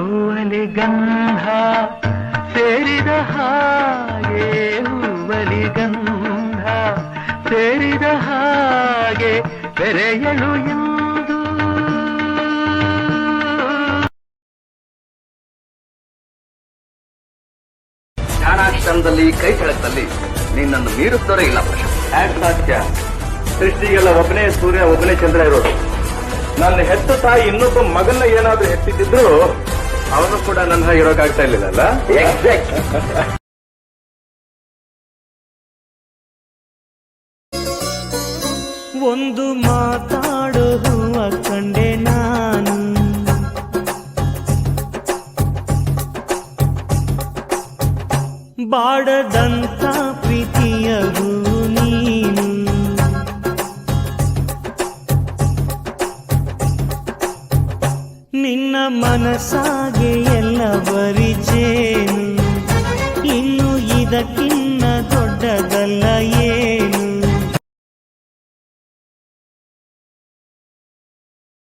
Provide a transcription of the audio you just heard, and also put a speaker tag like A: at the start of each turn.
A: ಹೂವಲಿ ಗಂಧ ಸೇರಿದ ಹಾಗೆ, ಹೂವಲಿ ಗಂಧ ಸೇರಿದ ಹಾಗೆ ಬೆರೆಯಲು ಎಂದು
B: ಜ್ಞಾನಾಕ್ಷರದಲ್ಲಿ ಕೈ ಕೆಳಕಲ್ಲಿ ನಿನ್ನನ್ನು ಮೀರುತ್ತೋರೇ ಇಲ್ಲ ಪ್ರಶಾಂತ್.
C: ಯಾಕೆ ಸಾಧ್ಯ? ಸೃಷ್ಟಿಗೆಲ್ಲ ಒಬ್ಬನೇ ಸೂರ್ಯ ಒಬ್ಬನೇ ಚಂದ್ರ ಇರೋದು. ನನ್ನ ಹೆತ್ತ ತಾಯಿ ಇನ್ನೊಬ್ಬ ಮಗನ್ನ ಏನಾದ್ರೂ ಹೆತ್ತಿದ್ರು ಅವನು ಕೂಡ ನನ್ನ ಇರೋಕ್ಕಾಗ್ತಾ ಇರ್ಲಿಲ್ಲಲ್ಲ.
B: ಎಕ್ಸಾಕ್ಟ್.
A: ಒಂದು ಮಾತಾಡೋ ಹೂವ ಕಂಡೆ ನಾನು, ಬಾಡದಂತ ಪ್ರೀತಿಯ ಹೂ ನೀನು. ನಿನ್ನ ಮನಸ್ಸಾಗೆ ಎಲ್ಲ ಬರಿಜೇನು, ಇನ್ನು ಇದಕ್ಕಿನ್ನ ದೊಡ್ಡದಲ್ಲ